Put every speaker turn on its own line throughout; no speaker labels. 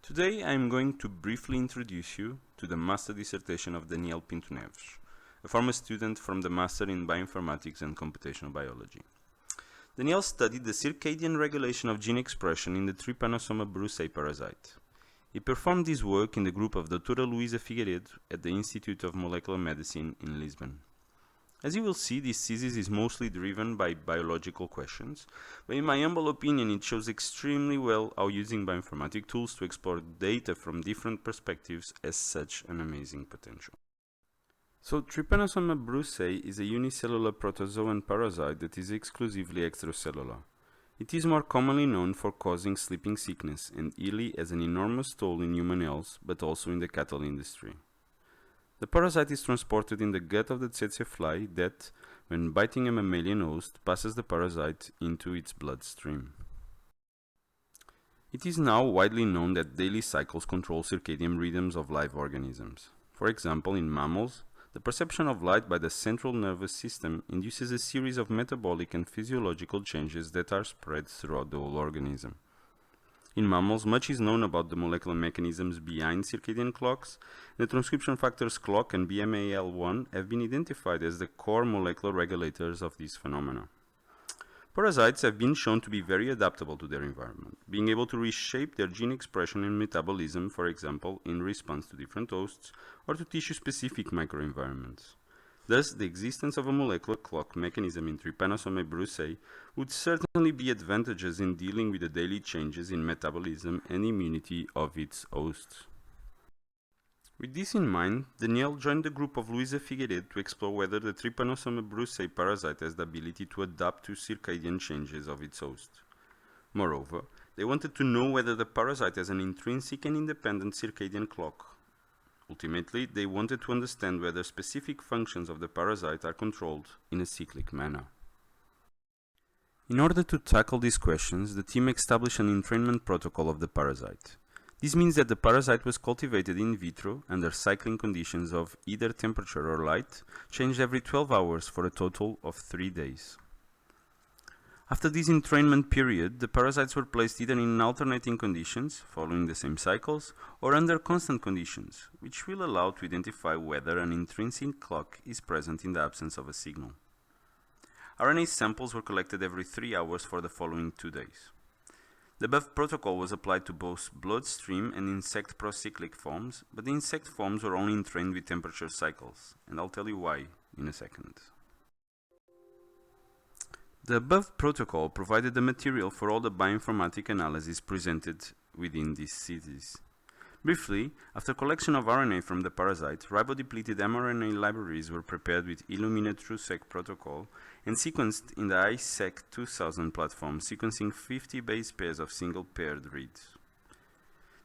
Today I am going to briefly introduce you to the master dissertation of Daniel Pinto-Neves, a former student from the Master in Bioinformatics and Computational Biology. Daniel studied the circadian regulation of gene expression in the Trypanosoma brucei parasite. He performed this work in the group of Dra. Luisa Figueiredo at the Institute of Molecular Medicine in Lisbon. As you will see, this thesis is mostly driven by biological questions, but in my humble opinion it shows extremely well how using bioinformatic tools to explore data from different perspectives has such an amazing potential. So, Trypanosoma brucei is a unicellular protozoan parasite that is exclusively extracellular. It is more commonly known for causing sleeping sickness and really has an enormous toll in human health, but also in the cattle industry. The parasite is transported in the gut of the tsetse fly that, when biting a mammalian host, passes the parasite into its bloodstream. It is now widely known that daily cycles control circadian rhythms of live organisms. For example, in mammals, the perception of light by the central nervous system induces a series of metabolic and physiological changes that are spread throughout the whole organism. In mammals, much is known about the molecular mechanisms behind circadian clocks. The transcription factors clock and BMAL1 have been identified as the core molecular regulators of these phenomena. Parasites have been shown to be very adaptable to their environment, being able to reshape their gene expression and metabolism, for example, in response to different hosts or to tissue-specific microenvironments. Thus, the existence of a molecular clock mechanism in Trypanosoma brucei would certainly be advantageous in dealing with the daily changes in metabolism and immunity of its hosts. With this in mind, Daniel joined the group of Luisa Figueiredo to explore whether the Trypanosoma brucei parasite has the ability to adapt to circadian changes of its host. Moreover, they wanted to know whether the parasite has an intrinsic and independent circadian clock. Ultimately, they wanted to understand whether specific functions of the parasite are controlled in a cyclic manner. In order to tackle these questions, the team established an entrainment protocol of the parasite. This means that the parasite was cultivated in vitro under cycling conditions of either temperature or light, changed every 12 hours for a total of 3 days. After this entrainment period, the parasites were placed either in alternating conditions, following the same cycles, or under constant conditions, which will allow to identify whether an intrinsic clock is present in the absence of a signal. RNA samples were collected every 3 hours for the following 2 days. The above protocol was applied to both bloodstream and insect procyclic forms, but the insect forms were only entrained with temperature cycles, and I'll tell you why in a second. The above protocol provided the material for all the bioinformatic analysis presented within this thesis. Briefly, after collection of RNA from the parasite, ribodepleted mRNA libraries were prepared with Illumina TrueSeq protocol and sequenced in the iSeq 2000 platform, sequencing 50 base pairs of single-paired reads.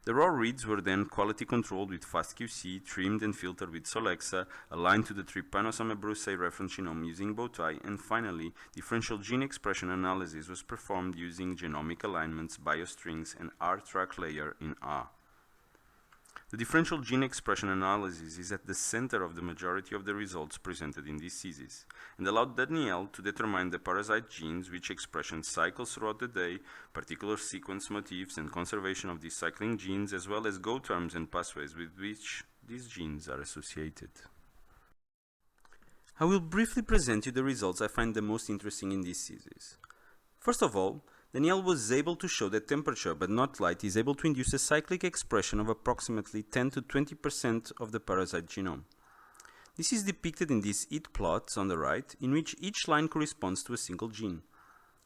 The raw reads were then quality controlled with FastQC, trimmed and filtered with Solexa, aligned to the Trypanosoma brucei reference genome using Bowtie, and finally, differential gene expression analysis was performed using genomic alignments, biostrings, and R-track layer in R. The differential gene expression analysis is at the center of the majority of the results presented in this thesis, and allowed Daniel to determine the parasite genes which expression cycles throughout the day, particular sequence motifs and conservation of these cycling genes, as well as go terms and pathways with which these genes are associated. I will briefly present you the results I find the most interesting in this thesis. First of all, Daniel was able to show that temperature, but not light, is able to induce a cyclic expression of approximately 10 to 20% of the parasite genome. This is depicted in these heat plots on the right, in which each line corresponds to a single gene.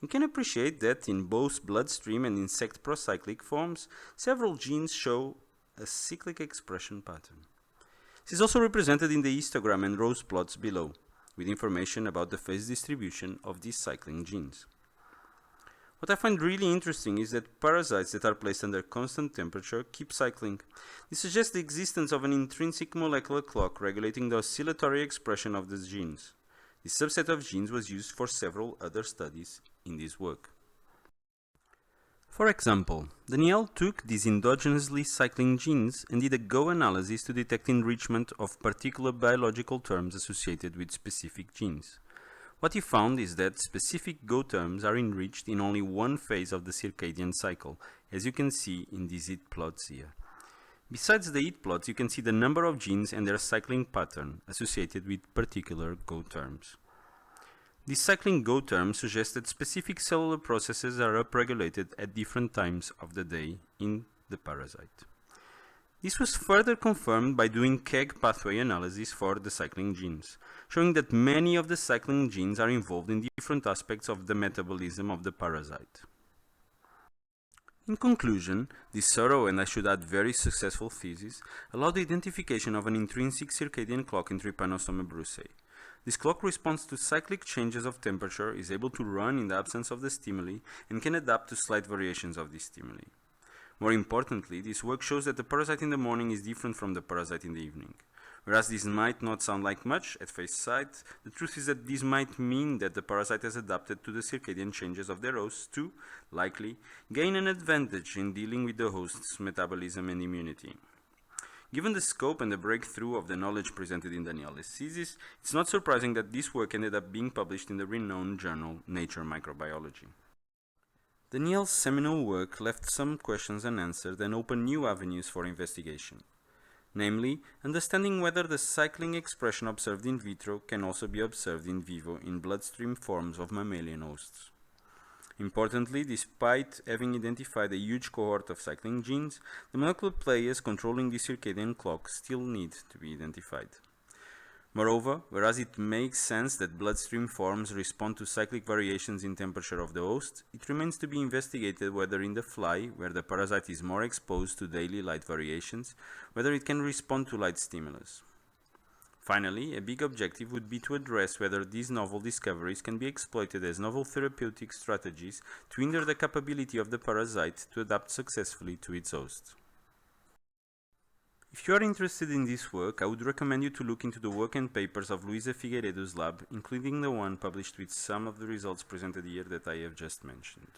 You can appreciate that in both bloodstream and insect procyclic forms, several genes show a cyclic expression pattern. This is also represented in the histogram and rows plots below, with information about the phase distribution of these cycling genes. What I find really interesting is that parasites that are placed under constant temperature keep cycling. This suggests the existence of an intrinsic molecular clock regulating the oscillatory expression of these genes. This subset of genes was used for several other studies in this work. For example, Daniel took these endogenously cycling genes and did a Go analysis to detect enrichment of particular biological terms associated with specific genes. What he found is that specific Go terms are enriched in only one phase of the circadian cycle, as you can see in these heat plots here. Besides the heat plots, you can see the number of genes and their cycling pattern associated with particular Go terms. These cycling Go terms suggest that specific cellular processes are upregulated at different times of the day in the parasite. This was further confirmed by doing KEGG pathway analysis for the cycling genes, showing that many of the cycling genes are involved in different aspects of the metabolism of the parasite. In conclusion, this thorough and I should add very successful thesis allowed the identification of an intrinsic circadian clock in Trypanosoma brucei. This clock responds to cyclic changes of temperature, is able to run in the absence of the stimuli, and can adapt to slight variations of these stimuli. More importantly, this work shows that the parasite in the morning is different from the parasite in the evening. Whereas this might not sound like much at face sight, the truth is that this might mean that the parasite has adapted to the circadian changes of their hosts to, likely, gain an advantage in dealing with the host's metabolism and immunity. Given the scope and the breakthrough of the knowledge presented in Daniel's thesis, it's not surprising that this work ended up being published in the renowned journal Nature Microbiology. Daniel's seminal work left some questions unanswered and opened new avenues for investigation. Namely, understanding whether the cycling expression observed in vitro can also be observed in vivo in bloodstream forms of mammalian hosts. Importantly, despite having identified a huge cohort of cycling genes, the molecular players controlling the circadian clock still need to be identified. Moreover, whereas it makes sense that bloodstream forms respond to cyclic variations in temperature of the host, it remains to be investigated whether in the fly, where the parasite is more exposed to daily light variations, whether it can respond to light stimulus. Finally, a big objective would be to address whether these novel discoveries can be exploited as novel therapeutic strategies to hinder the capability of the parasite to adapt successfully to its host. If you are interested in this work, I would recommend you to look into the work and papers of Luisa Figueiredo's lab, including the one published with some of the results presented here that I have just mentioned.